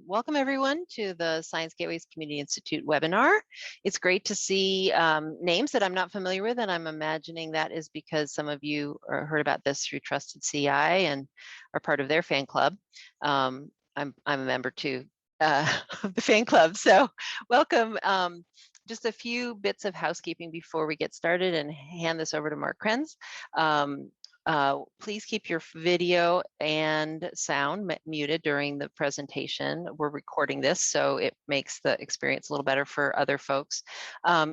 Welcome everyone to the Science Gateways Community Institute webinar. It's great to see names that I'm not familiar with, and I'm imagining that is because some of you heard about this through Trusted CI and are part of their fan club. I'm a member too of the fan club, so welcome. Just a few bits of housekeeping before we get started and hand this over to Mark Krenz. Please keep your video and sound muted during the presentation. We're recording this, so it makes the experience a little better for other folks.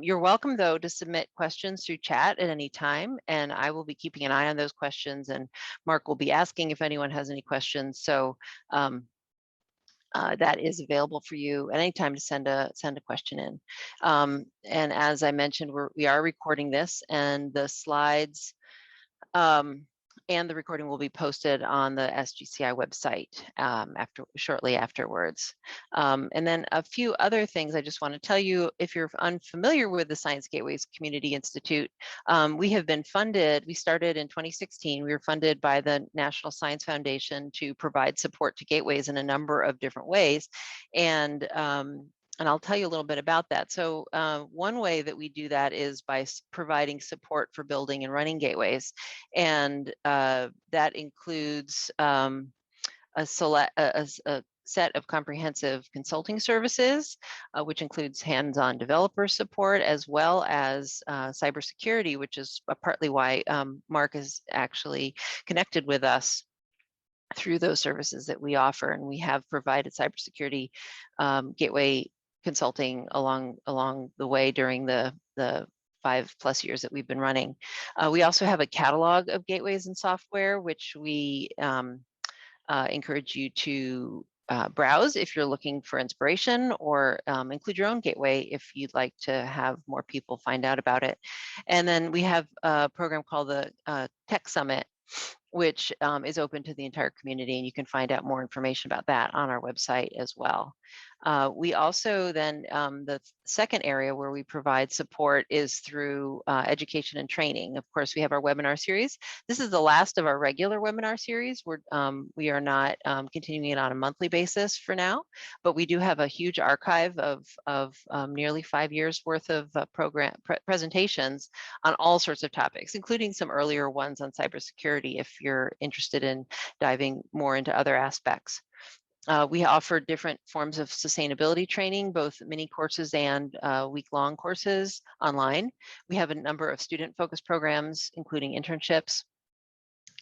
You're welcome, though, to submit questions through chat at any time, and I will be keeping an eye on those questions, and Mark will be asking if anyone has any questions. So that is available for you at any time to send a question in. And as I mentioned, we are recording this, and the slides and the recording will be posted on the SGCI website shortly afterwards. And then a few other things I just want to tell you. If you're unfamiliar with the Science Gateways Community Institute, we have been funded. We started in 2016. We were funded by the National Science Foundation to provide support to gateways in a number of different ways. And I'll tell you a little bit about that. So one way that we do that is by providing support for building and running gateways. And that includes a set of comprehensive consulting services, which includes hands-on developer support, as well as cybersecurity, which is partly why Mark is actually connected with us through those services that we offer. And we have provided cybersecurity gateway consulting along the way during the 5+ years that we've been running. We also have a catalog of gateways and software, which we encourage you to browse if you're looking for inspiration, or include your own gateway if you'd like to have more people find out about it. And then we have a program called the Tech Summit, which is open to the entire community, and you can find out more information about that on our website as well. We also then, the second area where we provide support is through education and training. Of course, we have our webinar series. This is the last of our regular webinar series. We are not continuing it on a monthly basis for now, but we do have a huge archive of nearly 5 years worth of presentations on all sorts of topics, including some earlier ones on cybersecurity if you're interested in diving more into other aspects. We offer different forms of sustainability training, both mini courses and week-long courses online. We have a number of student-focused programs, including internships.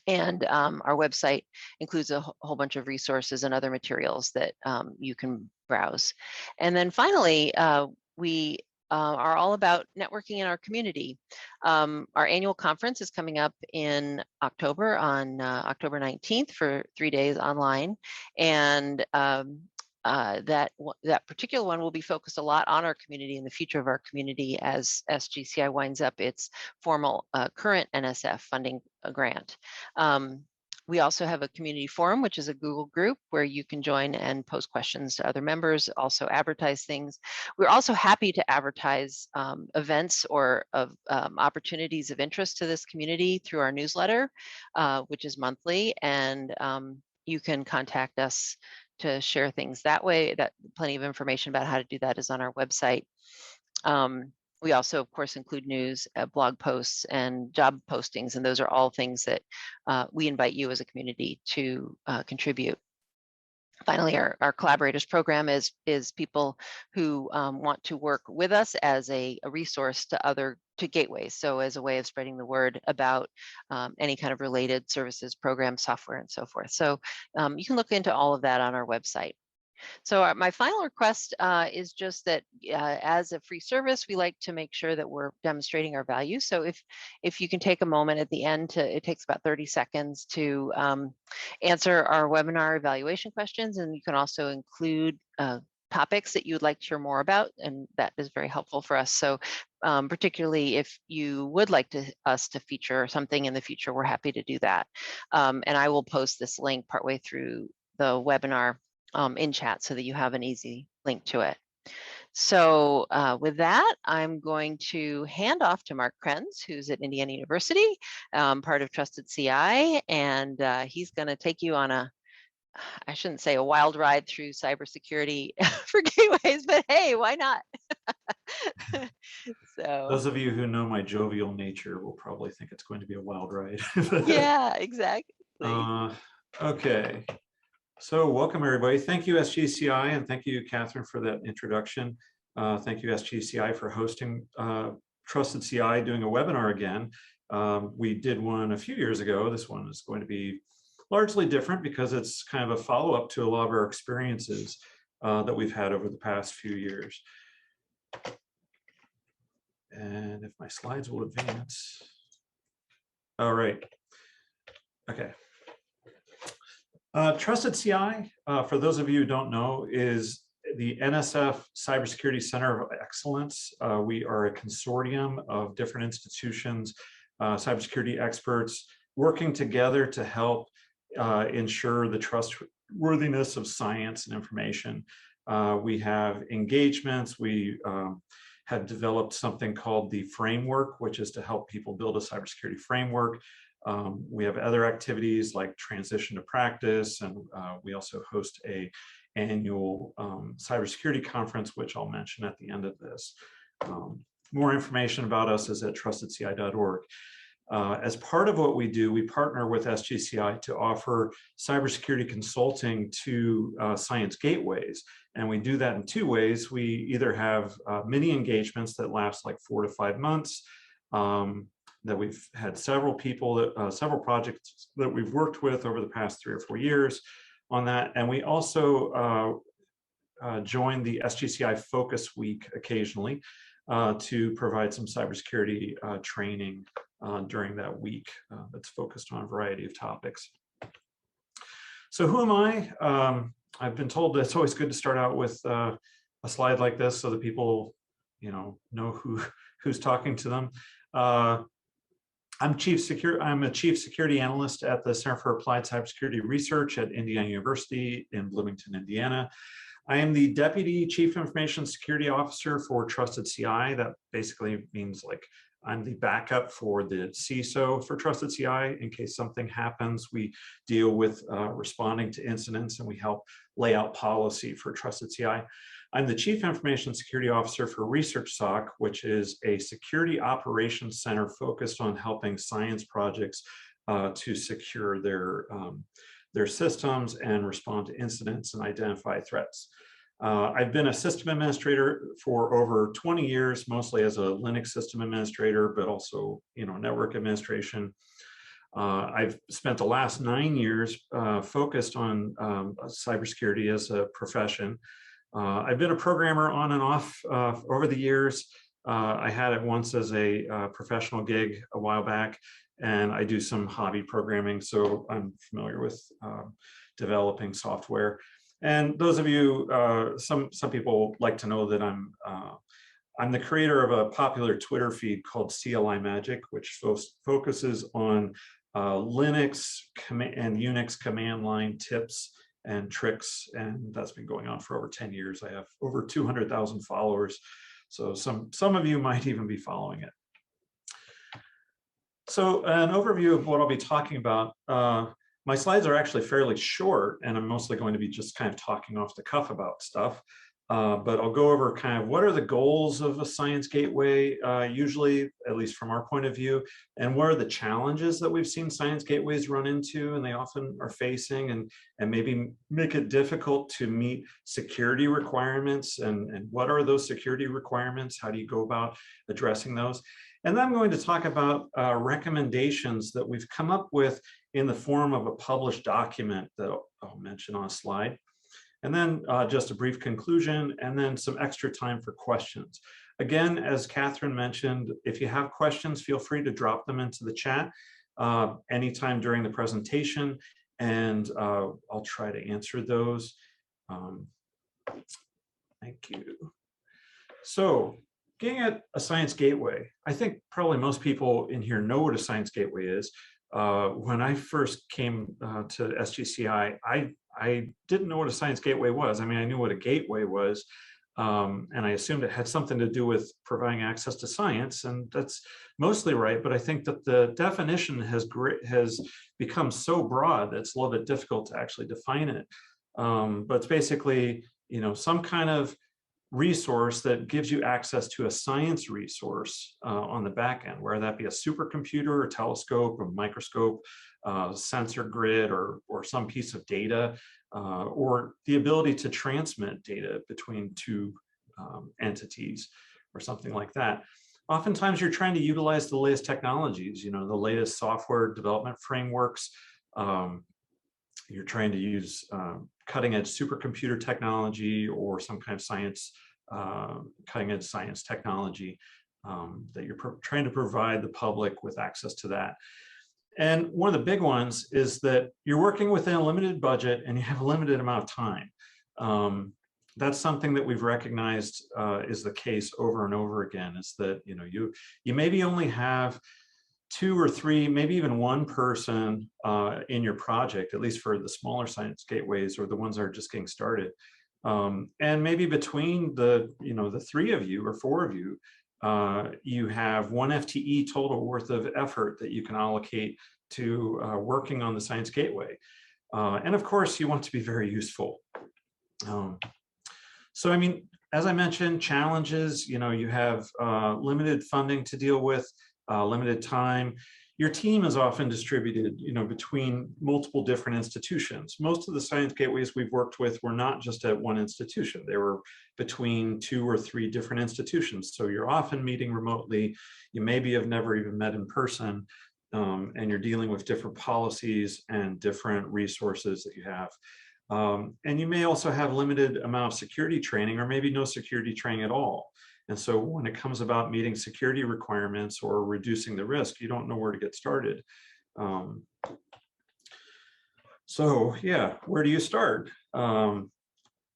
And our website includes a whole bunch of resources and other materials that you can browse. And then finally, we are all about networking in our community. Our annual conference is coming up in October, on October 19th, for 3 days online. And that particular one will be focused a lot on our community and the future of our community as SGCI winds up its formal current NSF funding grant. We also have a community forum, which is a Google group where you can join and post questions to other members, also advertise things. We're also happy to advertise events or opportunities of interest to this community through our newsletter, which is monthly, and you can contact us to share things that way. Plenty of information about how to do that is on our website. We also, of course, include news, blog posts, and job postings, and those are all things that we invite you as a community to contribute. Finally, our collaborators program is people who want to work with us as a resource to gateways, so as a way of spreading the word about any kind of related services, programs, software, and so forth. So you can look into all of that on our website. So my final request is just that as a free service, we like to make sure that we're demonstrating our value. So if you can take a moment at the end it takes about 30 seconds to answer our webinar evaluation questions, and you can also include topics that you would like to hear more about, and that is very helpful for us. So particularly if you would like us to feature something in the future, we're happy to do that. And I will post this link partway through the webinar in chat so that you have an easy link to it. So with that, I'm going to hand off to Mark Krenz, who's at Indiana University, part of Trusted CI, and he's going to take you on a I shouldn't say a wild ride through cybersecurity for gateways, but hey, why not? So Those of you who know my jovial nature will probably think it's going to be a wild ride. yeah, exactly. Okay, so welcome everybody. Thank you SGCI, and thank you Catherine for that introduction. Thank you SGCI for hosting Trusted CI, doing a webinar again. We did one a few years ago. This one is going to be largely different because it's kind of a follow-up to a lot of our experiences that we've had over the past few years. And if my slides will advance. All right. Okay. Trusted CI, for those of you who don't know, is the NSF Cybersecurity Center of Excellence. We are a consortium of different institutions, cybersecurity experts, working together to help ensure the trustworthiness of science and information. We have engagements. We have developed something called the framework, which is to help people build a cybersecurity framework. We have other activities like transition to practice, and we also host an annual cybersecurity conference, which I'll mention at the end of this. More information about us is at trustedci.org. As part of what we do, we partner with SGCI to offer cybersecurity consulting to science gateways. And we do that in two ways. We either have mini engagements that last like 4 to 5 months, that we've had several people, several projects that we've worked with over the past 3 or 4 years on that. And we also join the SGCI Focus Week occasionally to provide some cybersecurity training during that week that's focused on a variety of topics. So who am I? I've been told that it's always good to start out with a slide like this so that people, know who's talking to them. I'm a chief security analyst at the Center for Applied Cybersecurity Research at Indiana University in Bloomington, Indiana. I am the Deputy Chief Information Security Officer for Trusted CI. That basically means like I'm the backup for the CISO for Trusted CI. In case something happens, we deal with responding to incidents, and we help lay out policy for Trusted CI. I'm the Chief Information Security Officer for Research SOC, which is a security operations center focused on helping science projects to secure their systems and respond to incidents and identify threats. I've been a system administrator for over 20 years, mostly as a Linux system administrator, but also, network administration. I've spent the last 9 years focused on cybersecurity as a profession. I've been a programmer on and off over the years. I had it once as a professional gig a while back, and I do some hobby programming, so I'm familiar with developing software. And those of you, some people like to know that I'm the creator of a popular Twitter feed called CLI Magic, which focuses on Linux and Unix command line tips and tricks, and that's been going on for over 10 years. I have over 200,000 followers, so some of you might even be following it. So an overview of what I'll be talking about. My slides are actually fairly short, and I'm mostly going to be just kind of talking off the cuff about stuff. But I'll go over kind of what are the goals of a science gateway, usually, at least from our point of view, and what are the challenges that we've seen science gateways run into and they often are facing, and maybe make it difficult to meet security requirements, and what are those security requirements? How do you go about addressing those? And then I'm going to talk about recommendations that we've come up with in the form of a published document that I'll mention on a slide. And then just a brief conclusion, and then some extra time for questions. Again, as Catherine mentioned, if you have questions, feel free to drop them into the chat anytime during the presentation, and I'll try to answer those. Thank you. So, getting at a science gateway, I think probably most people in here know what a science gateway is. When I first came to SGCI, I didn't know what a science gateway was. I mean, I knew what a gateway was, And I assumed it had something to do with providing access to science, and that's mostly right. But I think that the definition has become so broad that it's a little bit difficult to actually define it. But it's basically, some kind of resource that gives you access to a science resource on the back end, whether that be a supercomputer, a telescope, a microscope, sensor grid, or some piece of data, or the ability to transmit data between two entities or something like that. Oftentimes you're trying to utilize the latest technologies, the latest software development frameworks. You're trying to use cutting edge supercomputer technology or some kind of science, cutting edge science technology that you're trying to provide the public with access to that. And one of the big ones is that you're working within a limited budget and you have a limited amount of time. That's something that we've recognized is the case over and over again, is that you maybe only have 2 or 3, maybe even 1 person in your project, at least for the smaller science gateways or the ones that are just getting started. And maybe between the 3 of you or 4 of you, you have 1 FTE total worth of effort that you can allocate to working on the science gateway. And of course, you want to be very useful. So, I mean, as I mentioned, challenges, you have limited funding to deal with, limited time. Your team is often distributed, between multiple different institutions. Most of the science gateways we've worked with were not just at one institution. They were between 2 or 3 different institutions. So you're often meeting remotely. You maybe have never even met in person, and you're dealing with different policies and different resources that you have. And you may also have limited amount of security training, or maybe no security training at all. And so when it comes about meeting security requirements or reducing the risk, you don't know where to get started. So yeah, where do you start? Should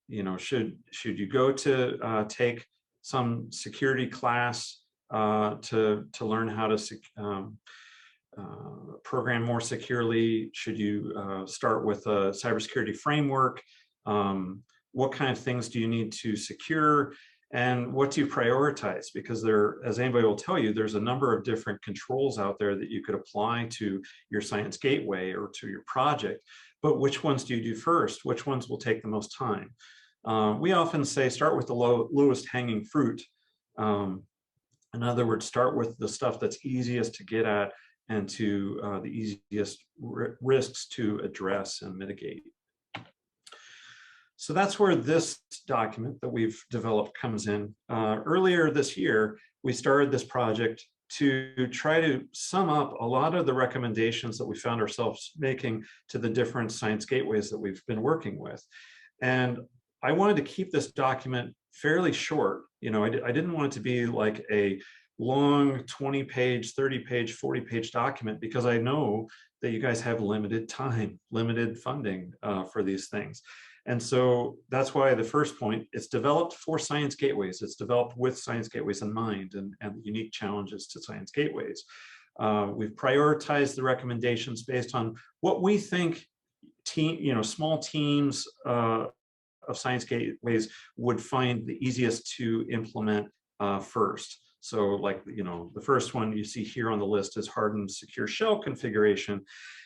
you go to take some security class to learn how to program more securely? Should you start with a cybersecurity framework? What kind of things do you need to secure? And what do you prioritize? Because as anybody will tell you, there's a number of different controls out there that you could apply to your science gateway or to your project. But which ones do you do first? Which ones will take the most time? We often say start with the lowest hanging fruit. In other words, start with the stuff that's easiest to get at and to the easiest risks to address and mitigate. So that's where this document that we've developed comes in. Earlier this year, we started this project to try to sum up a lot of the recommendations that we found ourselves making to the different science gateways that we've been working with. And I wanted to keep this document fairly short. I didn't want it to be like a long 20-page, 30-page, 40-page document, because I know that you guys have limited time, limited funding for these things. And so that's why the first point, it's developed for science gateways. It's developed with science gateways in mind and the unique challenges to science gateways. We've prioritized the recommendations based on what we think small teams of science gateways would find the easiest to implement first. So like, the first one you see here on the list is hardened secure shell configuration.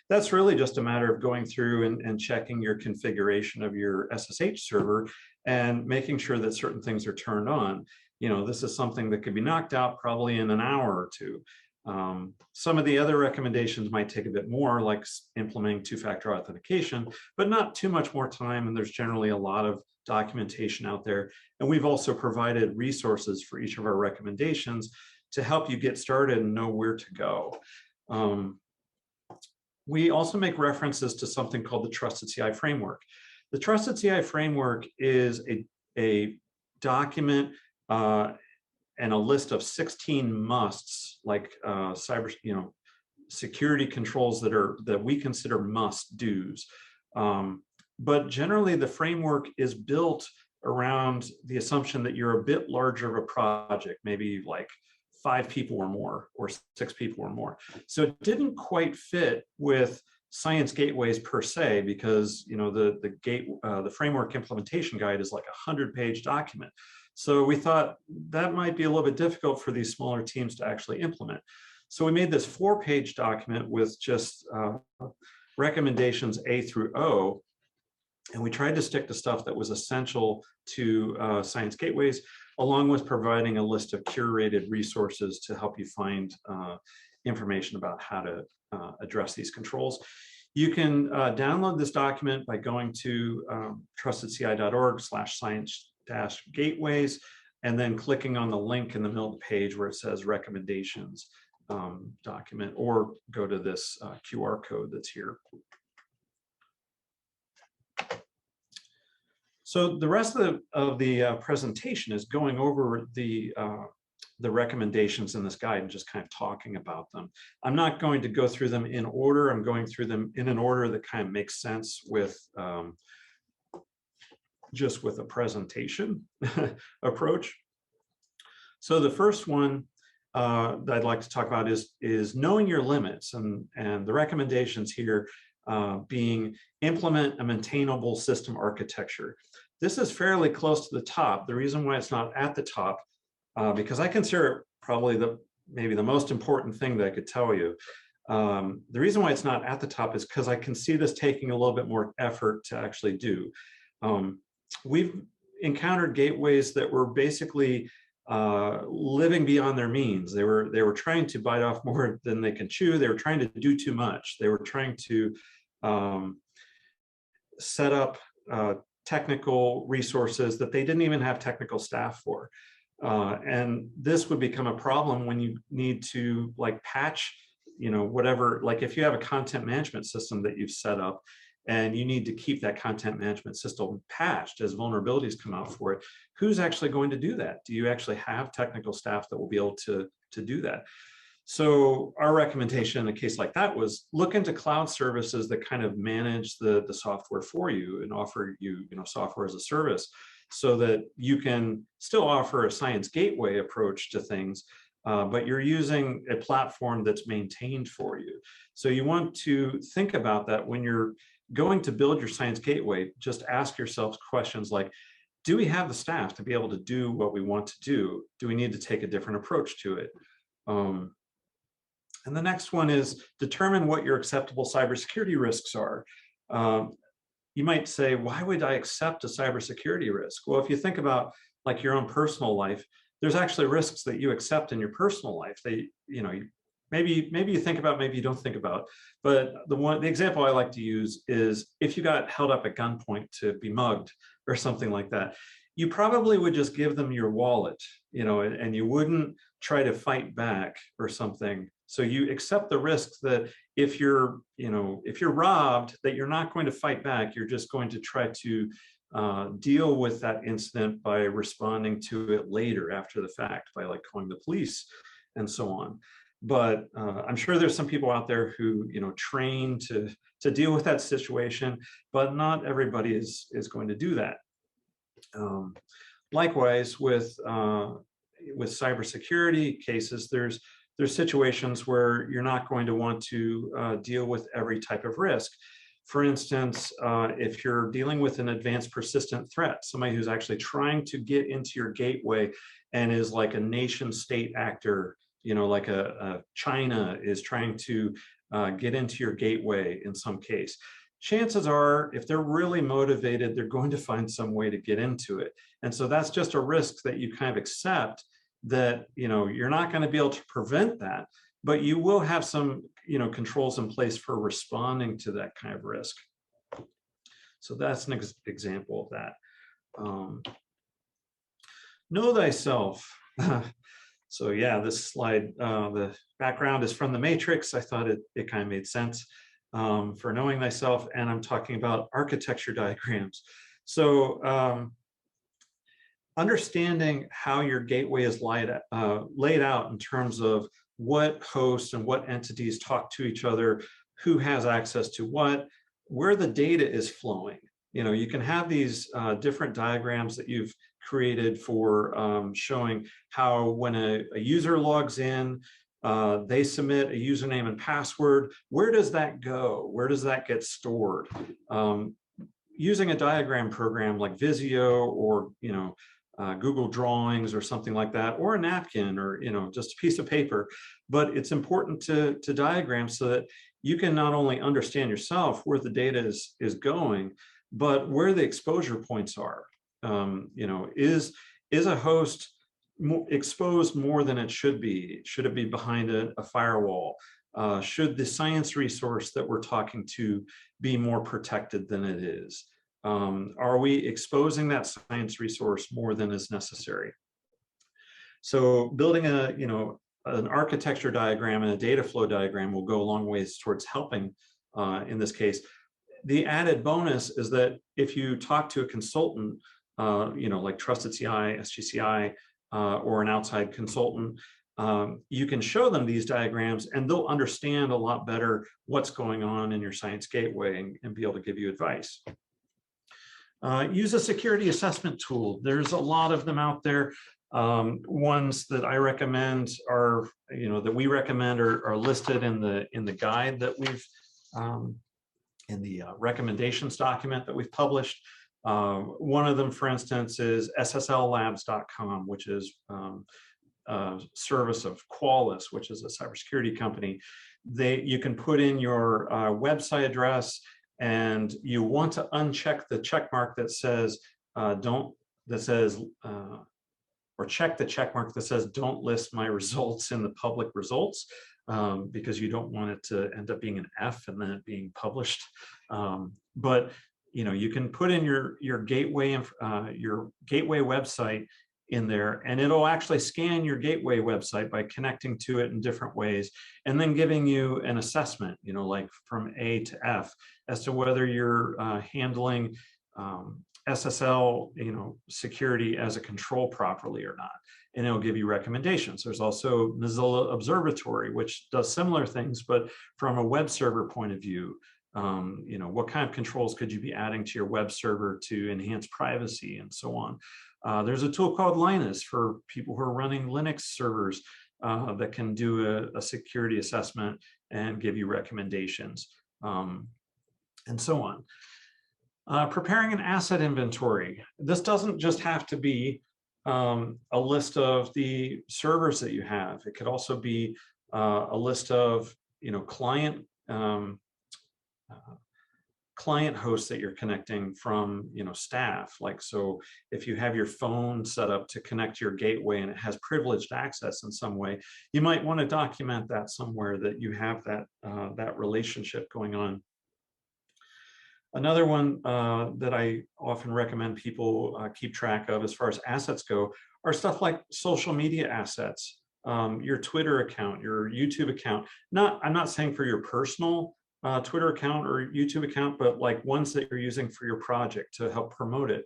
That's really just a matter of going through and checking your configuration of your SSH server and making sure that certain things are turned on. This is something that could be knocked out probably in an hour or 2. Some of the other recommendations might take a bit more, like implementing 2-factor authentication, but not too much more time. And there's generally a lot of documentation out there. And we've also provided resources for each of our recommendations to help you get started and know where to go. We also make references to something called the Trusted CI Framework. The Trusted CI Framework is a document and a list of 16 musts, like security controls that we consider must-dos. But generally, the framework is built around the assumption that you're a bit larger of a project, maybe like 5 people or more, or 6 people or more. So it didn't quite fit with science gateways per se, because the framework implementation guide is like a 100-page document. So we thought that might be a little bit difficult for these smaller teams to actually implement. So we made this 4-page document with just recommendations A through O, and we tried to stick to stuff that was essential to science gateways, along with providing a list of curated resources to help you find information about how to address these controls. You can download this document by going to trustedci.org/science-gateways, and then clicking on the link in the middle of the page where it says recommendations document, or go to this QR code that's here. So the rest of the presentation is going over the recommendations in this guide and just kind of talking about them. I'm not going to go through them in order. I'm going through them in an order that kind of makes sense with just with a presentation approach. So the first one that I'd like to talk about is knowing your limits, and the recommendations here being implement a maintainable system architecture. This is fairly close to the top. The reason why it's not at the top, because I consider it probably maybe the most important thing that I could tell you. The reason why it's not at the top is because I can see this taking a little bit more effort to actually do. We've encountered gateways that were basically living beyond their means. They were trying to bite off more than they can chew. They were trying to do too much. They were trying to set up technical resources that they didn't even have technical staff for. And this would become a problem when you need to like patch, whatever, like if you have a content management system that you've set up and you need to keep that content management system patched as vulnerabilities come out for it, who's actually going to do that? Do you actually have technical staff that will be able to do that? So our recommendation in a case like that was look into cloud services that kind of manage the software for you and offer you, software as a service, so that you can still offer a science gateway approach to things, but you're using a platform that's maintained for you. So you want to think about that when you're going to build your science gateway. Just ask yourself questions like, do we have the staff to be able to do what we want to do? Do we need to take a different approach to it? And the next one is determine what your acceptable cybersecurity risks are. You might say, why would I accept a cybersecurity risk? Well, if you think about like your own personal life, there's actually risks that you accept in your personal life. Maybe you think about, maybe you don't think about. But the example I like to use is if you got held up at gunpoint to be mugged or something like that, you probably would just give them your wallet, and you wouldn't try to fight back or something. So you accept the risks that if you're robbed, that you're not going to fight back. You're just going to try to deal with that incident by responding to it later after the fact, by like calling the police and so on. But I'm sure there's some people out there who train to deal with that situation, but not everybody is going to do that. Likewise, with cybersecurity cases, there's situations where you're not going to want to deal with every type of risk. For instance, if you're dealing with an advanced persistent threat, somebody who's actually trying to get into your gateway and is like a nation state actor, like a China is trying to get into your gateway in some case. Chances are, if they're really motivated, they're going to find some way to get into it. And so that's just a risk that you kind of accept, that you're not going to be able to prevent that, but you will have some controls in place for responding to that kind of risk. So that's an example of that. Know thyself. So yeah, this slide, the background is from the Matrix. I thought it kind of made sense for knowing thyself, and I'm talking about architecture diagrams. So understanding how your gateway is laid out in terms of what hosts and what entities talk to each other, who has access to what, where the data is flowing. You can have these different diagrams that you've created for showing how when a user logs in, they submit a username and password. Where does that go? Where does that get stored? Using a diagram program like Visio or Google Drawings or something like that, or a napkin, or just a piece of paper. But it's important to diagram so that you can not only understand yourself where the data is going, but where the exposure points are. Is a host exposed more than it should be? Should it be behind a firewall? Should the science resource that we're talking to be more protected than it is? Are we exposing that science resource more than is necessary? So building an architecture diagram and a data flow diagram will go a long ways towards helping in this case. The added bonus is that if you talk to a consultant, like Trusted CI, SGCI, or an outside consultant, you can show them these diagrams and they'll understand a lot better what's going on in your science gateway and be able to give you advice. Use a security assessment tool. There's a lot of them out there. Ones that I recommend are, that we recommend are listed in the guide that we've, in the recommendations document that we've published. One of them, for instance, is sslabs.com, which is a service of Qualys, which is a cybersecurity company. You can put in your website address, and you want to uncheck the check mark that says or check the check mark that says don't list my results in the public results, because you don't want it to end up being an F and then it being published. But you can put in your gateway website in there, and it'll actually scan your gateway website by connecting to it in different ways, and then giving you an assessment, like from A to F, as to whether you're handling SSL, security as a control properly or not. And it'll give you recommendations. There's also Mozilla Observatory, which does similar things, but from a web server point of view. What kind of controls could you be adding to your web server to enhance privacy and so on. There's a tool called Linus for people who are running Linux servers that can do a security assessment and give you recommendations, and so on. Preparing an asset inventory. This doesn't just have to be a list of the servers that you have. It could also be a list of client hosts that you're connecting from staff. Like, so if you have your phone set up to connect to your gateway and it has privileged access in some way, you might want to document that somewhere, that you have that relationship going on. Another one that I often recommend people keep track of as far as assets go are stuff like social media assets, your Twitter account, your YouTube account. I'm not saying for your personal Twitter account or YouTube account, but like ones that you're using for your project to help promote it.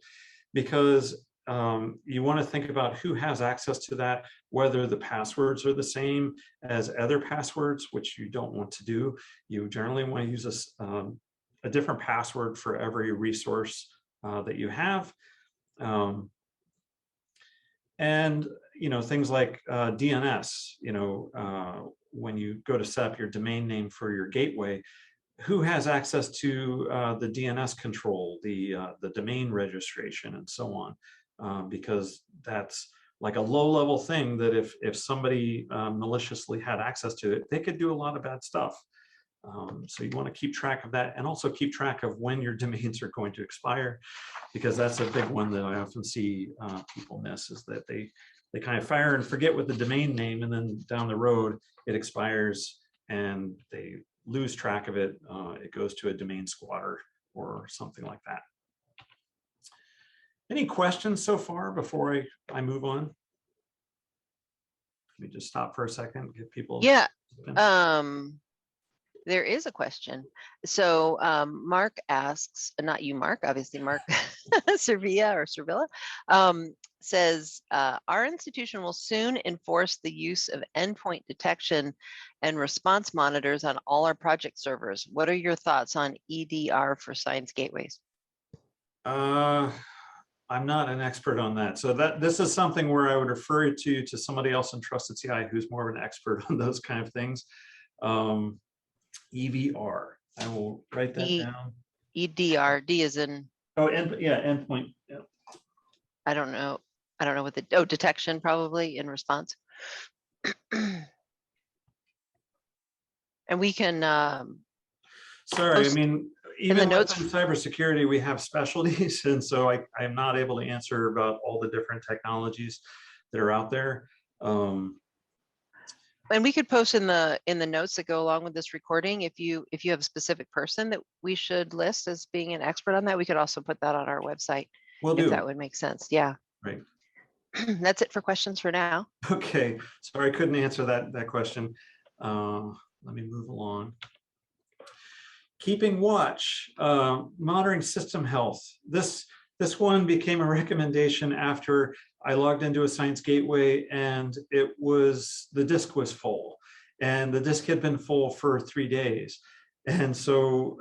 Because you want to think about who has access to that, whether the passwords are the same as other passwords, which you don't want to do. You generally want to use a different password for every resource that you have. And things like DNS, when you go to set up your domain name for your gateway, who has access to the DNS control, the domain registration, and so on, because that's like a low-level thing that if somebody maliciously had access to it, they could do a lot of bad stuff. So you want to keep track of that, and also keep track of when your domains are going to expire, because that's a big one that I often see people miss, is that they kind of fire and forget with the domain name, and then down the road it expires and they lose track of it. It goes to a domain squatter or something like that. Any questions so far before I move on? Let me just stop for a second, give people. Yeah. There is a question. So Mark asks, not you, Mark, obviously Mark Servilla, says, our institution will soon enforce the use of endpoint detection and response monitors on all our project servers. What are your thoughts on EDR for science gateways? I'm not an expert on that. So this is something where I would refer you to somebody else in Trusted CI who's more of an expert on those kind of things. EVR. I will write that down. EDR. D is in. Oh, yeah, endpoint. Yeah. I don't know. I don't know what the, detection probably in response. And we can, Sorry, I mean, in the even notes. within cybersecurity, we have specialties, and so I'm not able to answer about all the different technologies that are out there. And we could post in the notes that go along with this recording, if you have a specific person that we should list as being an expert on that, we could also put that on our website. Will if do. That would make sense. Yeah. Right. That's it for questions for now. Okay. Sorry, I couldn't answer that question. Let me move along. Keeping watch, monitoring system health. This one became a recommendation after I logged into a Science Gateway and the disk was full, and the disk had been full for 3 days. And so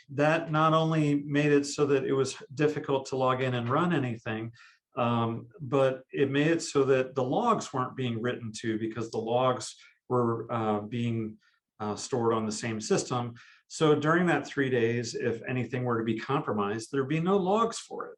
that not only made it so that it was difficult to log in and run anything, but it made it so that the logs weren't being written to, because the logs were being stored on the same system. So during that 3 days, if anything were to be compromised, there'd be no logs for it.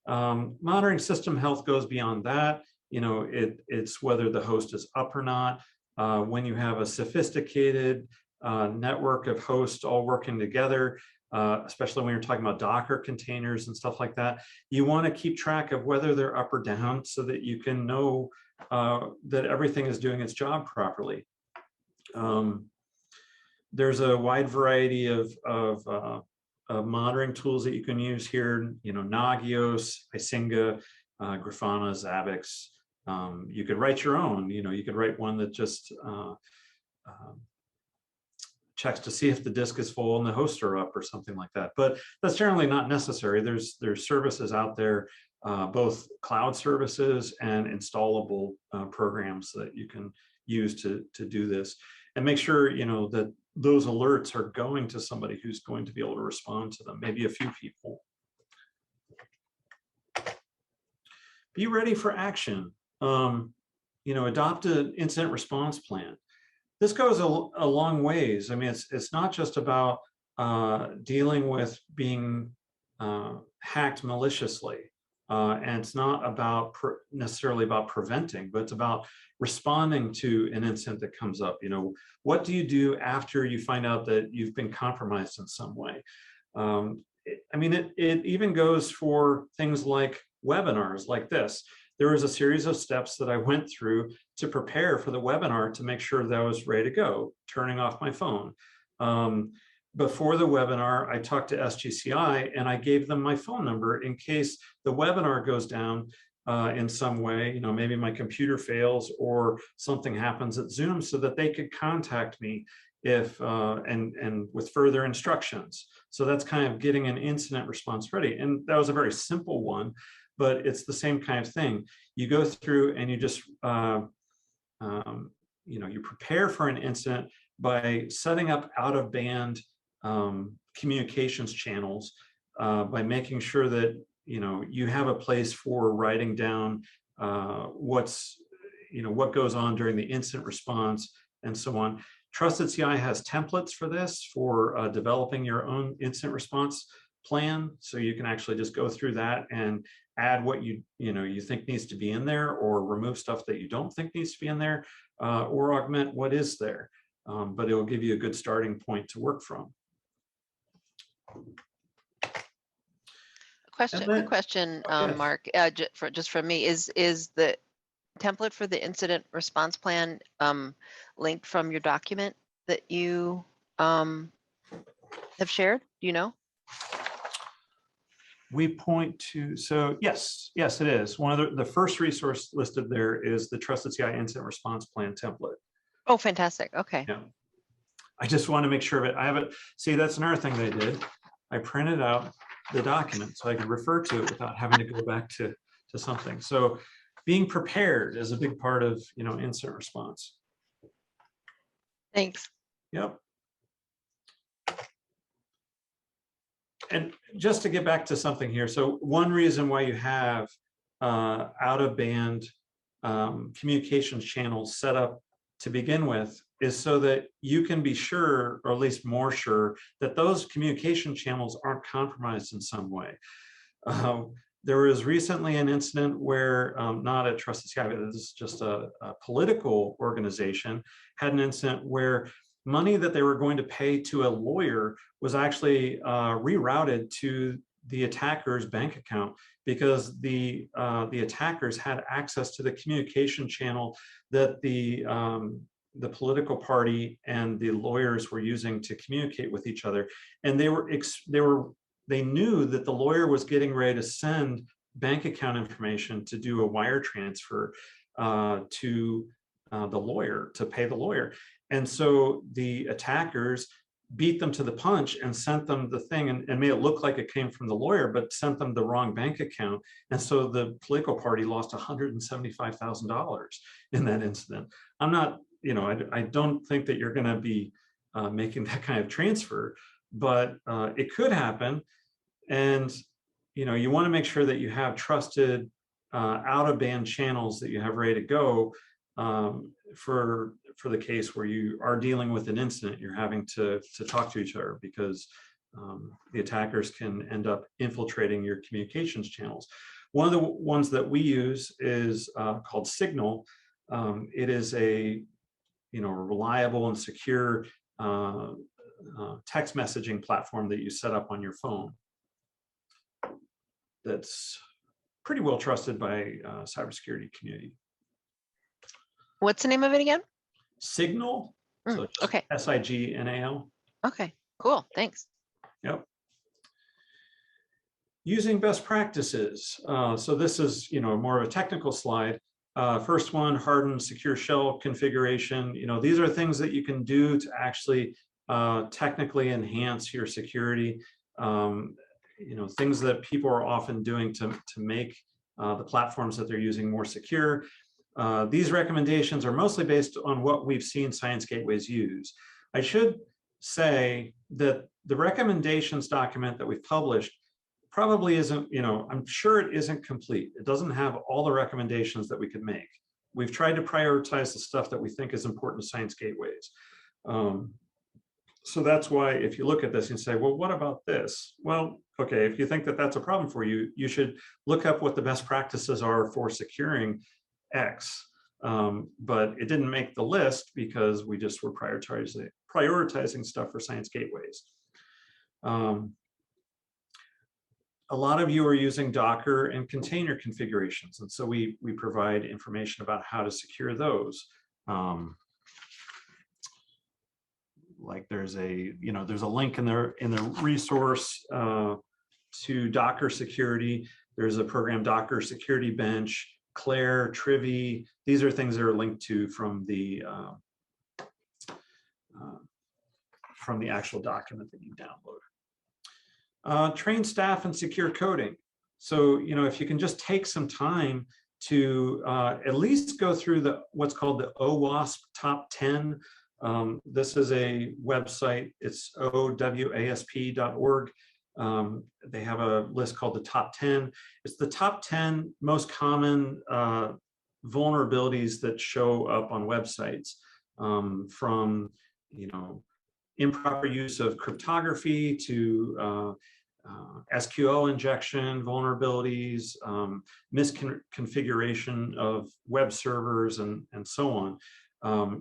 Monitoring system health goes beyond that. It's whether the host is up or not. When you have a sophisticated network of hosts all working together, especially when you're talking about Docker containers and stuff like that, you want to keep track of whether they're up or down so that you can know that everything is doing its job properly. There's a wide variety of monitoring tools that you can use here. Nagios, Isinga, Grafana, Zabbix. You could write your own. You could write one that just checks to see if the disk is full and the hosts are up or something like that. But that's generally not necessary. There's services out there, both cloud services and installable programs that you can use to do this. And make sure that those alerts are going to somebody who's going to be able to respond to them, maybe a few people. Be ready for action. Adopt an incident response plan. This goes a long ways. I mean, it's not just about dealing with being hacked maliciously, and it's not about necessarily about preventing, but it's about responding to an incident that comes up. What do you do after you find out that you've been compromised in some way? It even goes for things like webinars like this. There was a series of steps that I went through to prepare for the webinar to make sure that I was ready to go, turning off my phone. Before the webinar, I talked to SGCI and I gave them my phone number in case the webinar goes down in some way, maybe my computer fails or something happens at Zoom, so that they could contact me if and with further instructions. So that's kind of getting an incident response ready. And that was a very simple one, but it's the same kind of thing. You go through and you just, you prepare for an incident by setting up out-of-band communications channels, by making sure that you have a place for writing down what goes on during the incident response and so on. Trusted CI has templates for this, for developing your own incident response plan, so you can actually just go through that and add what you think needs to be in there, or remove stuff that you don't think needs to be in there, or augment what is there. But it will give you a good starting point to work from. Quick question, yes. Mark, just from me, is the template for the incident response plan linked from your document that you have shared? Do you know? We point to, so yes, it is. One of the first resource listed there is the Trusted CI Incident Response Plan template. Oh, fantastic. Okay. Yeah. I just want to make sure of it. I have it. See, that's another thing they did. I printed out the document so I could refer to it without having to go back to something. So being prepared is a big part of incident response. Thanks. Yep. And just to get back to something here, so one reason why you have out-of-band communications channels set up to begin with is so that you can be sure, or at least more sure, that those communication channels aren't compromised in some way. There was recently an incident where, not a trusted Sky, but this is just a political organization, had an incident where money that they were going to pay to a lawyer was actually rerouted to the attacker's bank account, because the attackers had access to the communication channel that the political party and the lawyers were using to communicate with each other, and they knew that the lawyer was getting ready to send bank account information to do a wire transfer to the lawyer, to pay the lawyer. And so the attackers beat them to the punch and sent them the thing, and made it look like it came from the lawyer, but sent them the wrong bank account. And so the political party lost $175,000 in that incident. I'm not, I don't think that you're going to be making that kind of transfer, but it could happen. And you want to make sure that you have trusted out-of-band channels that you have ready to go for the case where you are dealing with an incident. You're having to talk to each other, because the attackers can end up infiltrating your communications channels. One of the ones that we use is called Signal. It is a reliable and secure text messaging platform that you set up on your phone. That's pretty well trusted by cybersecurity community. What's the name of it again? Signal. So okay. SIGNAL. Okay, cool. Thanks. Yep. Using best practices. So this is, more of a technical slide. First one, hardened secure shell configuration. These are things that you can do to actually technically enhance your security. Things that people are often doing to make the platforms that they're using more secure. These recommendations are mostly based on what we've seen Science Gateways use. I should say that the recommendations document that we've published probably isn't, I'm sure it isn't complete. It doesn't have all the recommendations that we could make. We've tried to prioritize the stuff that we think is important to Science Gateways. So that's why if you look at this and say, well, what about this? Well, okay, if you think that that's a problem for you, you should look up what the best practices are for securing X. But it didn't make the list because we just were prioritizing stuff for Science Gateways. A lot of you are using Docker and container configurations, and so we provide information about how to secure those. Like there's a link in the resource to Docker security. There's a program, Docker Security Bench, Claire, Trivy. These are things that are linked to from the actual document that you download. Train staff in secure coding. So if you can just take some time to at least go through what's called the OWASP Top 10. This is a website. It's owasp.org. They have a list called the Top 10. It's the top 10 most common vulnerabilities that show up on websites, from improper use of cryptography to SQL injection vulnerabilities, misconfiguration of web servers, and so on.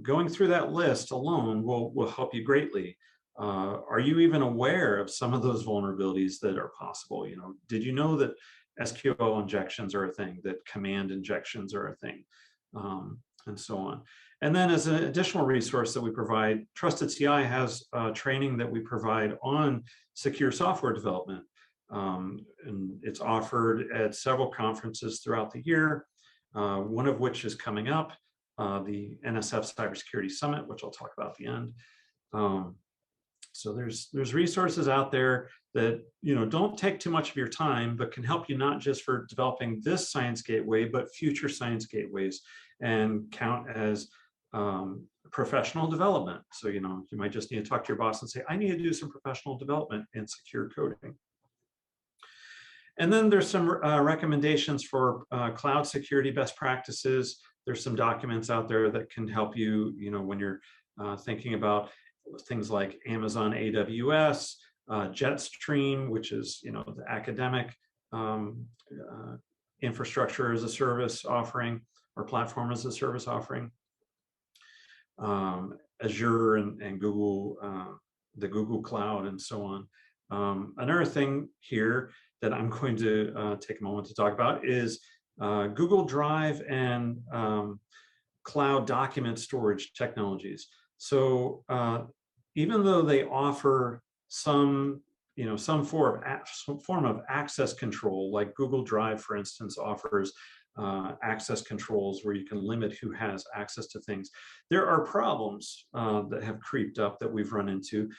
Going through that list alone will help you greatly. Are you even aware of some of those vulnerabilities that are possible? Did you know that SQL injections are a thing, that command injections are a thing, and so on. And then as an additional resource that we provide, Trusted CI has training that we provide on secure software development. And it's offered at several conferences throughout the year, one of which is coming up, the NSF Cybersecurity Summit, which I'll talk about at the end. So there's resources out there that don't take too much of your time, but can help you not just for developing this Science Gateway, but future Science Gateways, and count as professional development. So you might just need to talk to your boss and say, I need to do some professional development in secure coding. And then there's some recommendations for cloud security best practices. There's some documents out there that can help you, when you're thinking about things like Amazon AWS, Jetstream, which is the academic infrastructure as a service offering or platform as a service offering, Azure and Google, the Google Cloud, and so on. Another thing here that I'm going to take a moment to talk about is Google Drive and cloud document storage technologies. So even though they offer some, some form of access control, like Google Drive, for instance, offers access controls where you can limit who has access to things, there are problems that have creeped up that we've run into.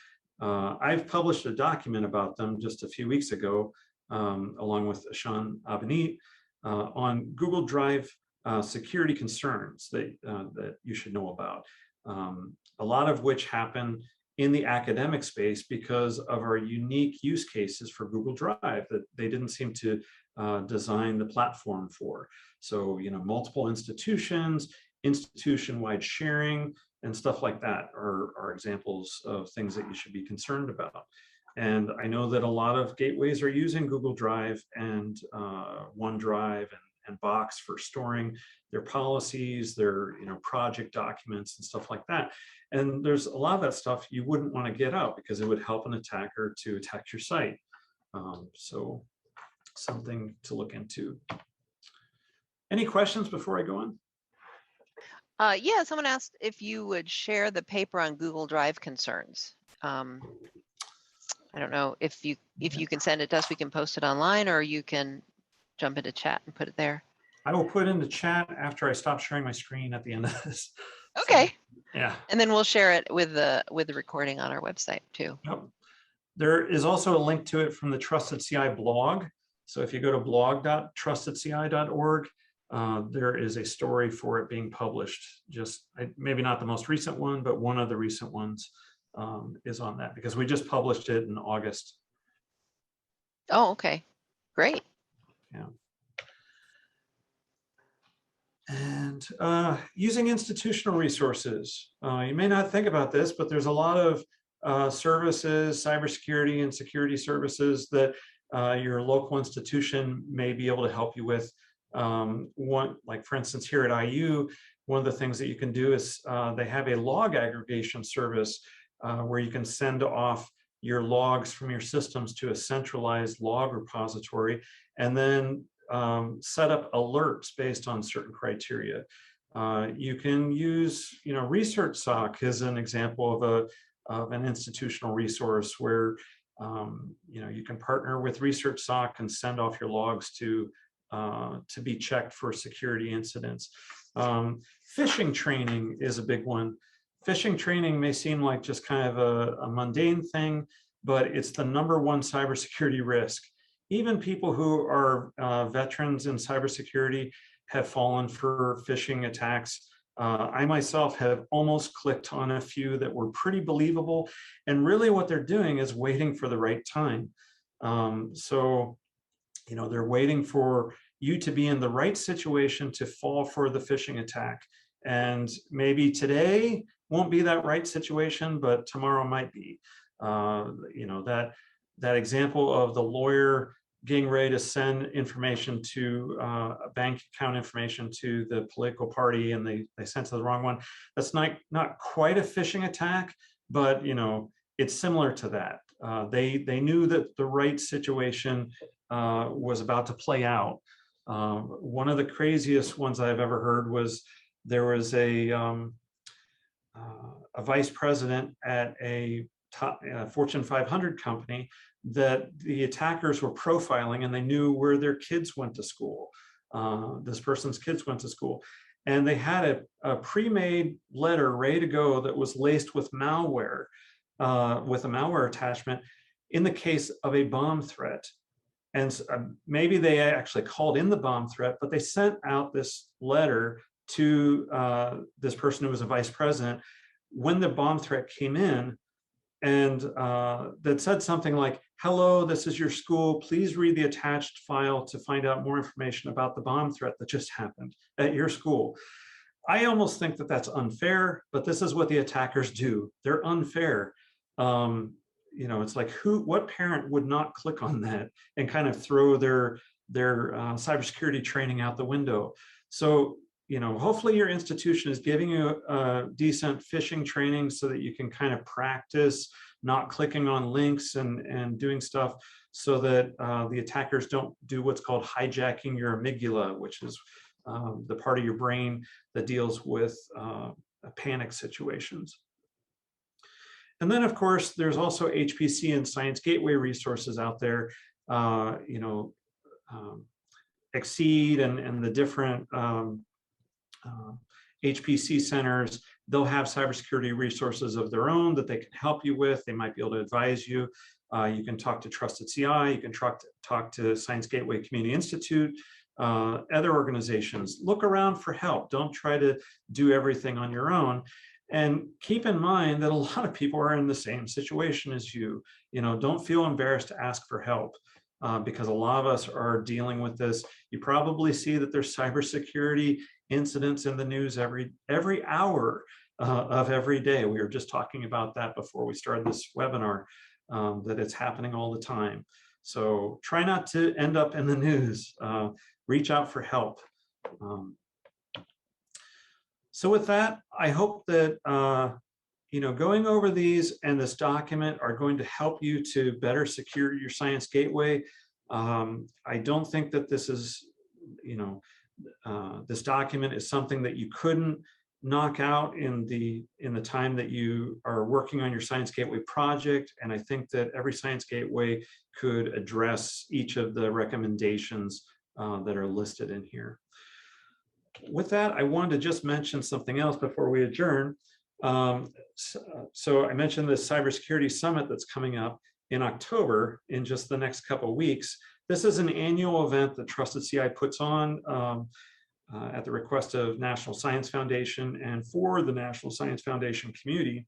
I've published a document about them just a few weeks ago, along with Sean Abinit, on Google Drive security concerns that you should know about. A lot of which happen in the academic space because of our unique use cases for Google Drive that they didn't seem to design the platform for. So, multiple institutions, institution-wide sharing, and stuff like that are examples of things that you should be concerned about. And I know that a lot of gateways are using Google Drive and OneDrive and Box for storing their policies, their project documents and stuff like that. And there's a lot of that stuff you wouldn't want to get out because it would help an attacker to attack your site. So something to look into. Any questions before I go on? Yeah, someone asked if you would share the paper on Google Drive concerns. I don't know if you can send it to us, we can post it online, or you can jump into chat and put it there. I will put in the chat after I stop sharing my screen at the end of this. Okay. So, yeah. And then we'll share it with the recording on our website too. Yep. There is also a link to it from the Trusted CI blog. So if you go to blog.trustedci.org, there is a story for it being published. Just maybe not the most recent one, but one of the recent ones is on that because we just published it in August. Oh, okay. Great. Yeah. And using institutional resources. You may not think about this, but there's a lot of services, cybersecurity and security services that your local institution may be able to help you with. Like for instance, here at IU, one of the things that you can do is they have a log aggregation service where you can send off your logs from your systems to a centralized log repository, and then set up alerts based on certain criteria. You can use, Research SOC as an example of an institutional resource where, you can partner with Research SOC and send off your logs to be checked for security incidents. Phishing training is a big one. Phishing training may seem like just kind of a mundane thing, but it's the #1 cybersecurity risk. Even people who are veterans in cybersecurity have fallen for phishing attacks. I myself have almost clicked on a few that were pretty believable, and really what they're doing is waiting for the right time. So, they're waiting for you to be in the right situation to fall for the phishing attack. And maybe today won't be that right situation, but tomorrow might be. That example of the lawyer getting ready to send information to bank account information to the political party, and they sent to the wrong one. That's not quite a phishing attack, but it's similar to that. They knew that the right situation was about to play out. One of the craziest ones I've ever heard was there was a vice president at a top Fortune 500 company that the attackers were profiling, and they knew where their kids went to school. This person's kids went to school, and they had a pre-made letter ready to go that was laced with malware, with a malware attachment in the case of a bomb threat. And maybe they actually called in the bomb threat, but they sent out this letter to this person who was a vice president when the bomb threat came in, and that said something like, "Hello, this is your school. Please read the attached file to find out more information about the bomb threat that just happened at your school." I almost think that that's unfair, but this is what the attackers do. They're unfair. it's like what parent would not click on that and kind of throw their cybersecurity training out the window. So, hopefully your institution is giving you a decent phishing training so that you can kind of practice not clicking on links and doing stuff so that the attackers don't do what's called hijacking your amygdala, which is the part of your brain that deals with panic situations. And then, of course, there's also HPC and Science Gateway resources out there. Exceed and the different HPC centers, they'll have cybersecurity resources of their own that they can help you with. They might be able to advise you. You can talk to Trusted CI. You can talk to Science Gateway Community Institute, other organizations. Look around for help. Don't try to do everything on your own. And keep in mind that a lot of people are in the same situation as you. Don't feel embarrassed to ask for help. Because a lot of us are dealing with this. You probably see that there's cybersecurity incidents in the news every hour of every day. We were just talking about that before we started this webinar, that it's happening all the time. So try not to end up in the news. Reach out for help. So with that, I hope that going over these and this document are going to help you to better secure your Science Gateway. I don't think that this is, this document is something that you couldn't knock out in the time that you are working on your Science Gateway project. And I think that every Science Gateway could address each of the recommendations that are listed in here. With that, I wanted to just mention something else before we adjourn. So I mentioned the Cybersecurity Summit that's coming up in October in just the next couple of weeks. This is an annual event that Trusted CI puts on at the request of National Science Foundation and for the National Science Foundation community,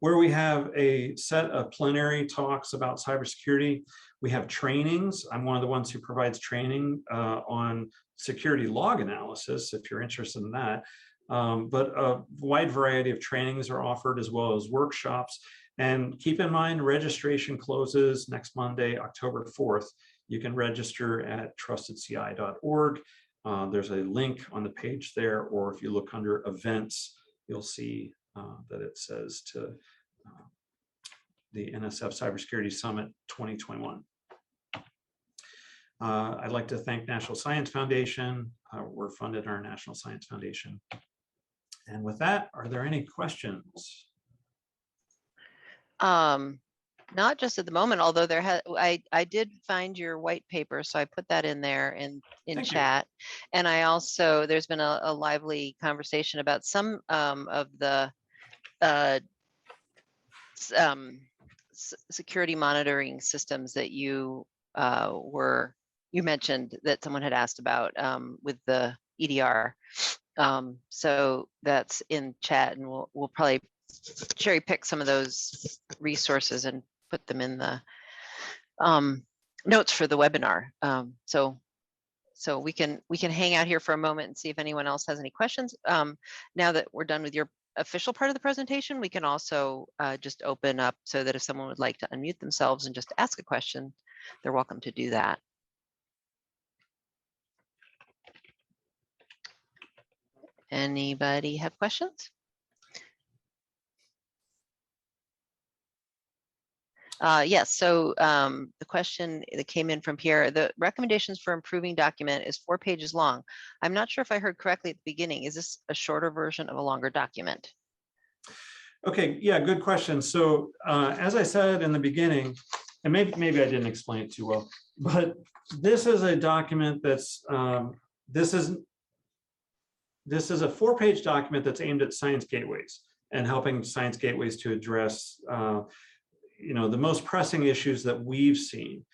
where we have a set of plenary talks about cybersecurity. We have trainings. I'm one of the ones who provides training on security log analysis, if you're interested in that. But a wide variety of trainings are offered as well as workshops. And keep in mind, registration closes next Monday, October 4th. You can register at trustedci.org. There's a link on the page there, or if you look under events, you'll see that it says to the NSF Cybersecurity Summit 2021. I'd like to thank National Science Foundation. We're funded our National Science Foundation. And with that, are there any questions? Not just at the moment, although I did find your white paper, so I put that in there in chat. And I also, there's been a lively conversation about some of the security monitoring systems that you mentioned that someone had asked about with the EDR. So that's in chat, and we'll probably cherry pick some of those resources and put them in the notes for the webinar. So we can hang out here for a moment and see if anyone else has any questions. Now that we're done with your official part of the presentation, we can also just open up so that if someone would like to unmute themselves and just ask a question, they're welcome to do that. Anybody have questions? Yes, so the question that came in from Pierre, the recommendations for improving document is 4 pages long. I'm not sure if I heard correctly at the beginning. Is this a shorter version of a longer document? Okay, yeah, good question. So as I said in the beginning, and maybe I didn't explain it too well, but this is a document that's, this is a 4-page document that's aimed at science gateways and helping science gateways to address the most pressing issues that we've seen.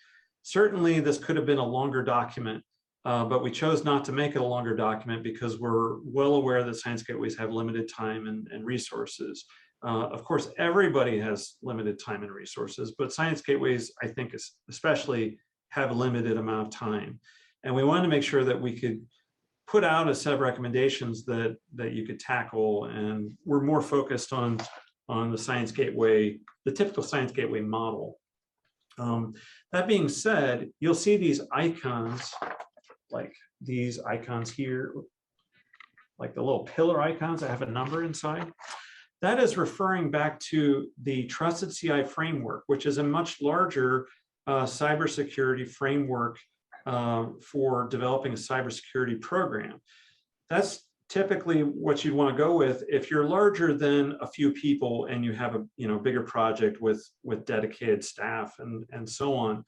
Certainly, this could have been a longer document, but we chose not to make it a longer document because we're well aware that science gateways have limited time and resources. Of course, everybody has limited time and resources, but science gateways, I think, especially have a limited amount of time. And we wanted to make sure that we could put out a set of recommendations that you could tackle, and we're more focused on on the Science Gateway, the typical Science Gateway model. That being said, you'll see these icons, like these icons here, like the little pillar icons that have a number inside. That is referring back to the Trusted CI framework, which is a much larger cybersecurity framework for developing a cybersecurity program. That's typically what you'd want to go with if you're larger than a few people and you have a bigger project with dedicated staff and so on.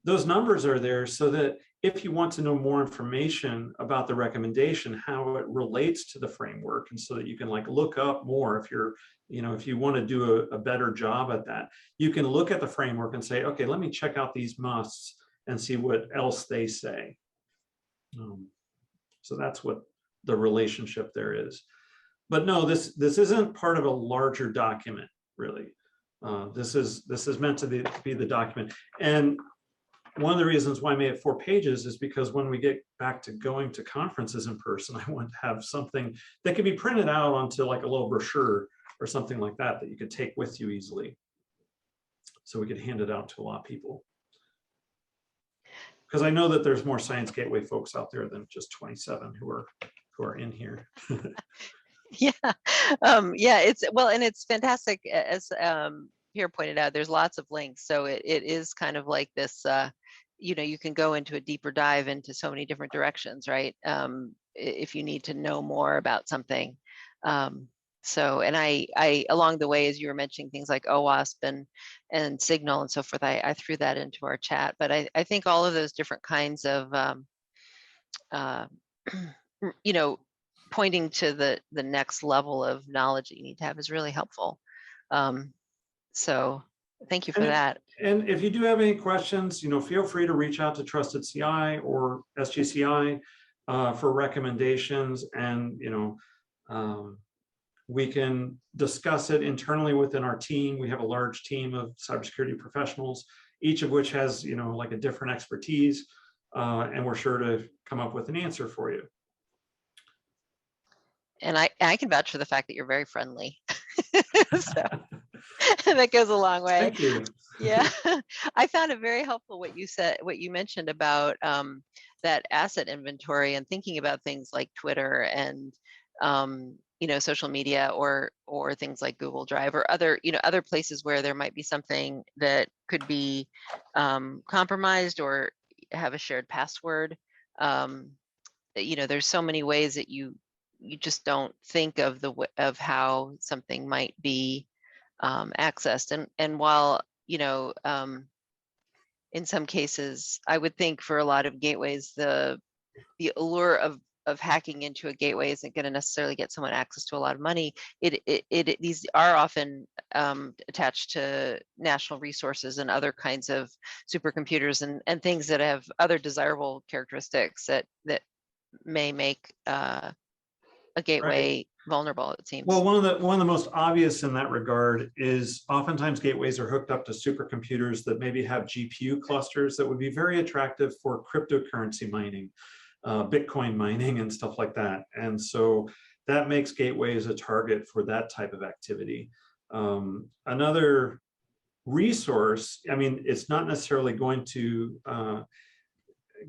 Those numbers are there so that if you want to know more information about the recommendation, how it relates to the framework, and so that you can like look up more if you're, if you want to do a better job at that, you can look at the framework and say, okay, let me check out these musts and see what else they say. So that's what the relationship there is. But no, this isn't part of a larger document, really. This is meant to be the document. And one of the reasons why I made it 4 pages is because when we get back to going to conferences in person, I want to have something that could be printed out onto like a little brochure or something like that that you could take with you easily. So we could hand it out to a lot of people. Because I know that there's more Science Gateway folks out there than just 27 who are in here. Yeah, and it's fantastic. As Pierre pointed out, there's lots of links, so it is kind of like this. You can go into a deeper dive into so many different directions, right? If you need to know more about something. So, and I along the way, as you were mentioning things like OWASP and Signal and so forth, I threw that into our chat. But I think all of those different kinds of, pointing to the next level of knowledge that you need to have is really helpful. So thank you for that. And if you do have any questions, feel free to reach out to Trusted CI or SGCI for recommendations, and we can discuss it internally within our team. We have a large team of cybersecurity professionals, each of which has like a different expertise, and we're sure to come up with an answer for you. And I can vouch for the fact that you're very friendly. So that goes a long way. Thank you. Yeah, I found it very helpful what you said, what you mentioned about that asset inventory and thinking about things like Twitter and social media or things like Google Drive or other other places where there might be something that could be compromised or have a shared password. There's so many ways that you just don't think of how something might be accessed. And while in some cases, I would think for a lot of gateways, the allure of hacking into a gateway isn't going to necessarily get someone access to a lot of money. These are often attached to national resources and other kinds of supercomputers and things that have other desirable characteristics that may make a gateway vulnerable, it seems. Well, one of the most obvious in that regard is oftentimes gateways are hooked up to supercomputers that maybe have GPU clusters that would be very attractive for cryptocurrency mining, Bitcoin mining and stuff like that. And so that makes gateways a target for that type of activity. Another resource, it's not necessarily going to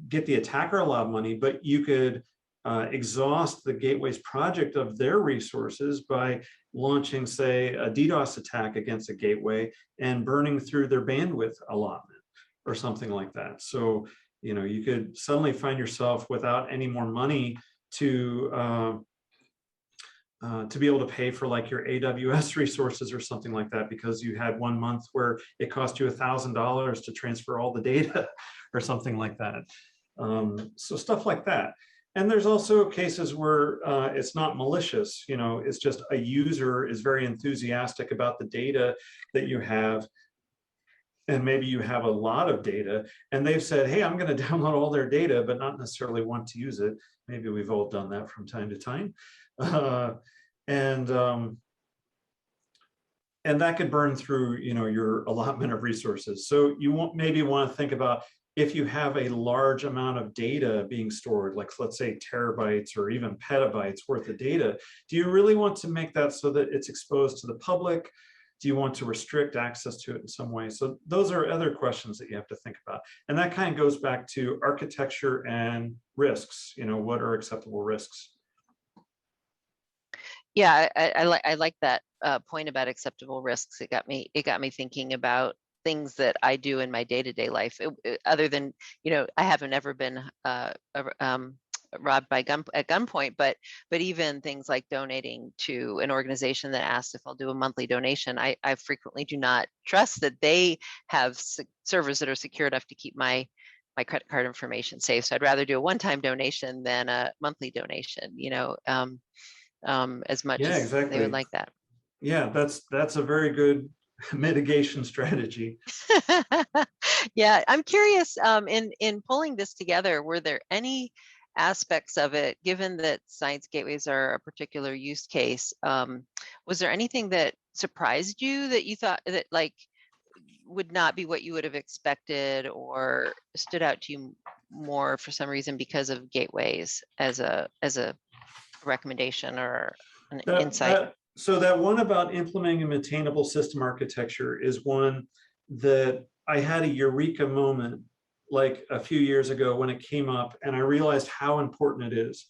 get the attacker a lot of money, but you could exhaust the gateway's project of their resources by launching, say, a DDoS attack against a gateway and burning through their bandwidth allotment or something like that. So, you could suddenly find yourself without any more money to be able to pay for like your AWS resources or something like that, because you had 1 month where it cost you $1,000 to transfer all the data or something like that. So stuff like that. And there's also cases where it's not malicious, it's just a user is very enthusiastic about the data that you have. And maybe you have a lot of data and they've said, hey, I'm going to download all their data, but not necessarily want to use it. Maybe we've all done that from time to time. And that could burn through, your allotment of resources. So you maybe want to think about, if you have a large amount of data being stored, like let's say terabytes or even petabytes worth of data, do you really want to make that so that it's exposed to the public? Do you want to restrict access to it in some way? So those are other questions that you have to think about. And that kind of goes back to architecture and risks. What are acceptable risks? Yeah, I like that point about acceptable risks. It got me thinking about things that I do in my day-to-day life. Other than, I haven't ever been robbed at gunpoint, but even things like donating to an organization that asks if I'll do a monthly donation, I frequently do not trust that they have servers that are secure enough to keep my credit card information safe. So I'd rather do a one-time donation than a monthly donation, as much Yeah, as they would exactly. like that. Yeah, that's a very good mitigation strategy. Yeah, I'm curious, in pulling this together, were there any aspects of it, given that science gateways are a particular use case, was there anything that surprised you that you thought that would not be what you would have expected, or stood out to you more for some reason because of gateways as a recommendation or an insight? So that one about implementing a maintainable system architecture is one that I had a eureka moment like a few years ago when it came up, and I realized how important it is.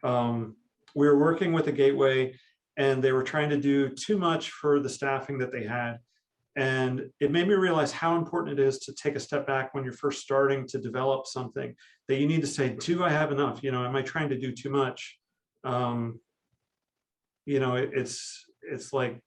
We were working with a gateway, and they were trying to do too much for the staffing that they had. And it made me realize how important it is to take a step back when you're first starting to develop something, that you need to say, do I have enough? Am I trying to do too much? It's like,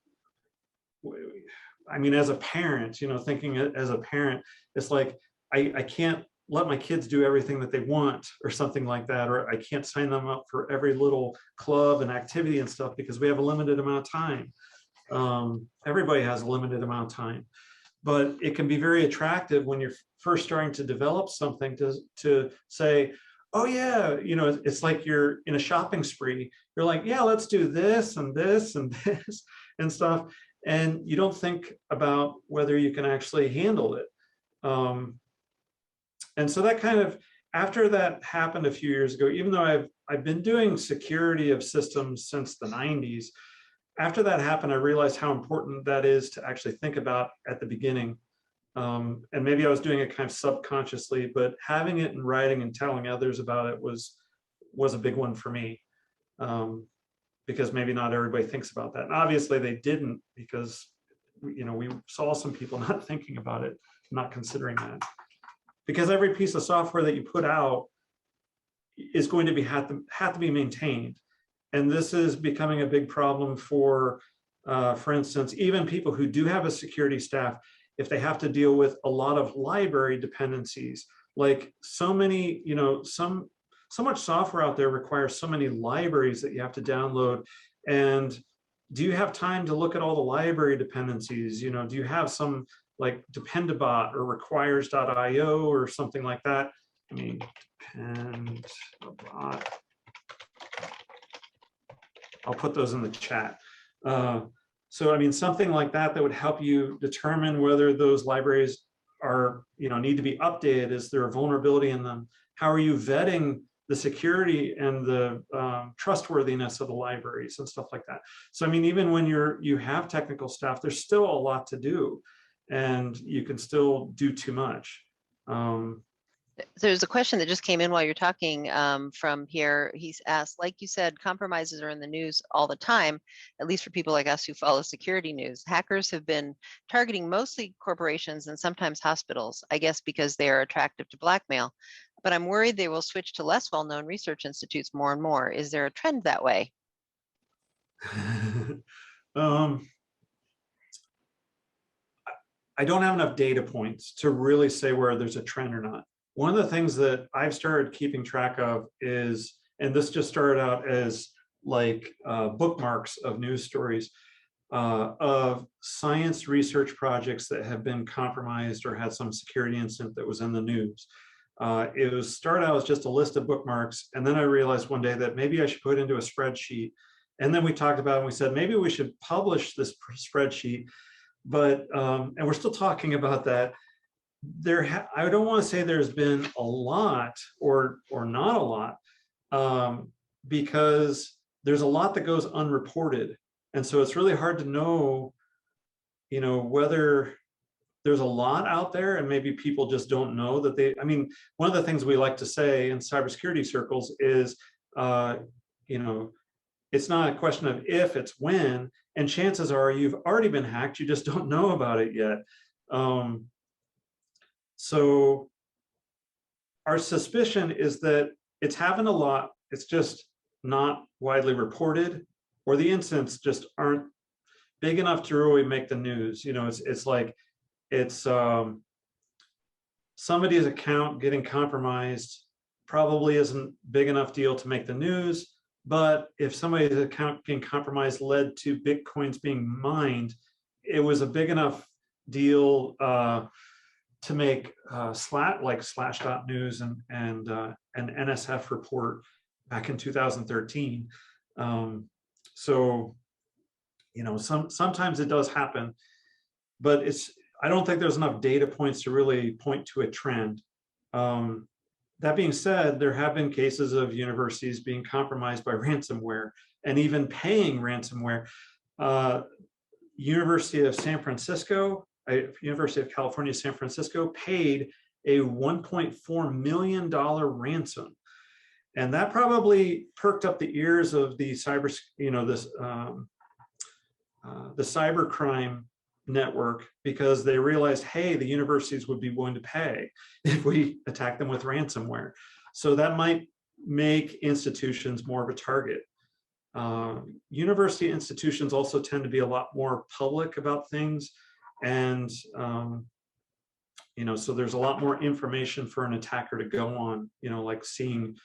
I mean, as a parent, thinking as a parent, it's like, I can't let my kids do everything that they want or something like that, or I can't sign them up for every little club and activity and stuff because we have a limited amount of time. Everybody has a limited amount of time, but it can be very attractive when you're first starting to develop something to say, oh yeah, it's like you're in a shopping spree. You're like, yeah, let's do this and this and this and stuff. And you don't think about whether you can actually handle it. And so that kind of, after that happened a few years ago, even though I've been doing security of systems since the 90s, after that happened, I realized how important that is to actually think about at the beginning. And maybe I was doing it kind of subconsciously, but having it in writing and telling others about it was a big one for me, because maybe not everybody thinks about that. And obviously they didn't, because we saw some people not thinking about it, not considering that. Because every piece of software that you put out is going to have to be maintained. And this is becoming a big problem for instance, even people who do have a security staff, if they have to deal with a lot of library dependencies, like so many, so much software out there requires so many libraries that you have to download. And do you have time to look at all the library dependencies? Do you have some like Dependabot or requires.io or something like that? I mean, Dependabot. I'll put those in the chat. So, I mean, something like that would help you determine whether those libraries are, need to be updated. Is there a vulnerability in them? How are you vetting the security and the trustworthiness of the libraries and stuff like that? So, I mean, even when you have technical staff, there's still a lot to do, and you can still do too much. There's a question that just came in while you're talking from here. He's asked, like you said, compromises are in the news all the time, at least for people like us who follow security news. Hackers have been targeting mostly corporations and sometimes hospitals, I guess because they are attractive to blackmail. But I'm worried they will switch to less well-known research institutes more and more. Is there a trend that way? I don't have enough data points to really say where there's a trend or not. One of the things that I've started keeping track of is, and this just started out as like bookmarks of news stories, of science research projects that have been compromised or had some security incident that was in the news. It started out as just a list of bookmarks, and then I realized one day that maybe I should put it into a spreadsheet. And then we talked about it and we said, maybe we should publish this spreadsheet. But, and we're still talking about that. I don't want to say there's been a lot or not a lot, because there's a lot that goes unreported, and so it's really hard to know, whether there's a lot out there and maybe people just don't know that I mean, one of the things we like to say in cybersecurity circles is, you know, it's not a question of if, it's when, and chances are you've already been hacked, you just don't know about it yet. So our suspicion is that it's happened a lot, it's just not widely reported, or the incidents just aren't big enough to really make the news. It's like, it's somebody's account getting compromised probably isn't big enough deal to make the news, but if somebody's account getting compromised led to Bitcoins being mined, it was a big enough deal to make Slash.news and an NSF report back in 2013. So, sometimes it does happen, but I don't think there's enough data points to really point to a trend. That being said, there have been cases of universities being compromised by ransomware and even paying ransomware. University of California, San Francisco paid a $1.4 million ransom. And that probably perked up the ears of the the cybercrime network, because they realized, hey, the universities would be willing to pay if we attack them with ransomware. So that might make institutions more of a target. University institutions also tend to be a lot more public about things, and so there's a lot more information for an attacker to go on, like seeing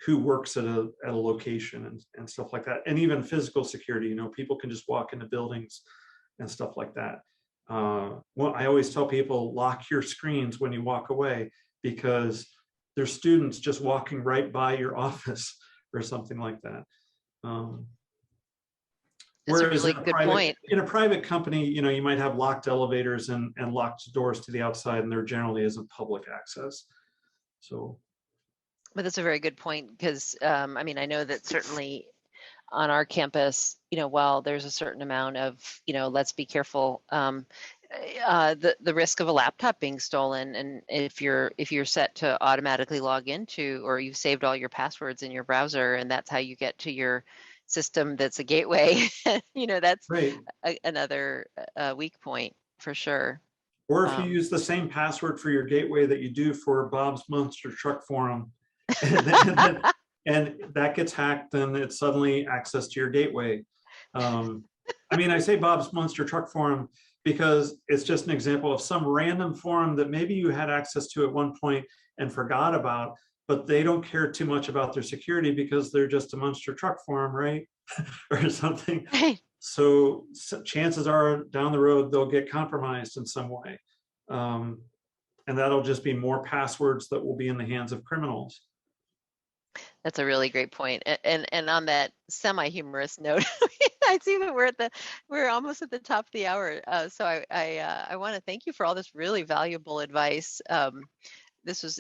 who works at a location and stuff like that. And even physical security, people can just walk into buildings and stuff like that. Well, I always tell people, lock your screens when you walk away, because there's students just walking right by your office or something like that. That's a Whereas really good point. In a private company, you might have locked elevators and locked doors to the outside, and there generally isn't public access. So. But that's a very good point, because I mean, I know that certainly on our campus, while there's a certain amount of, let's be careful, the risk of a laptop being stolen, and if you're set to automatically log into, or you've saved all your passwords in your browser, and that's how you get to your system that's a gateway, that's right. Another weak point for sure. Or if you use the same password for your gateway that you do for Bob's Monster Truck Forum, and that gets hacked, then it's suddenly access to your gateway. I mean, I say Bob's Monster Truck Forum because it's just an example of some random forum that maybe you had access to at one point and forgot about, but they don't care too much about their security because they're just a monster truck forum, right? Or something. So chances are down the road, they'll get compromised in some way. And that'll just be more passwords that will be in the hands of criminals. That's a really great point. And on that semi-humorous note, I see that we're almost at the top of the hour. So I want to thank you for all this really valuable advice. This was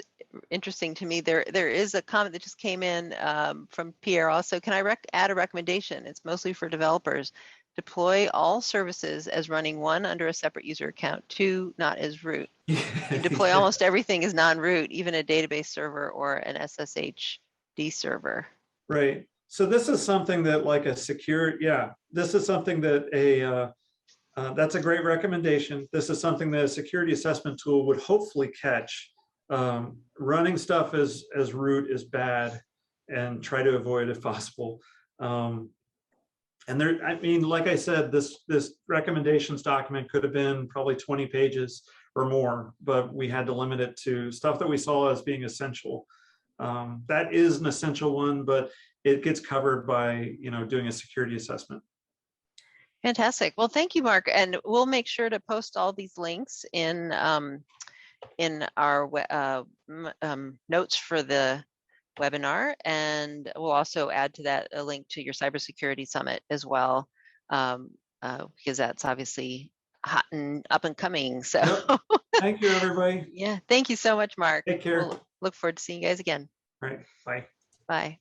interesting to me. There is a comment that just came in from Pierre also. Can I add a recommendation? It's mostly for developers. Deploy all services as running one under a separate user account, two not as root. You can deploy almost everything as non-root, even a database server or an SSHD server. Right. So this is something that this is something that that's a great recommendation. This is something that a security assessment tool would hopefully catch. Running stuff as root is bad, and try to avoid if possible. And there, I mean, like I said, this recommendations document could have been probably 20 pages or more, but we had to limit it to stuff that we saw as being essential. That is an essential one, but it gets covered by doing a security assessment. Fantastic. Well, thank you, Mark, and we'll make sure to post all these links in our notes for the webinar, and we'll also add to that a link to your Cybersecurity Summit as well, because that's obviously hot and up and coming. So. Thank you, everybody. Yeah, thank you so much, Mark. Take care. We'll look forward to seeing you guys again. All right, bye. Bye.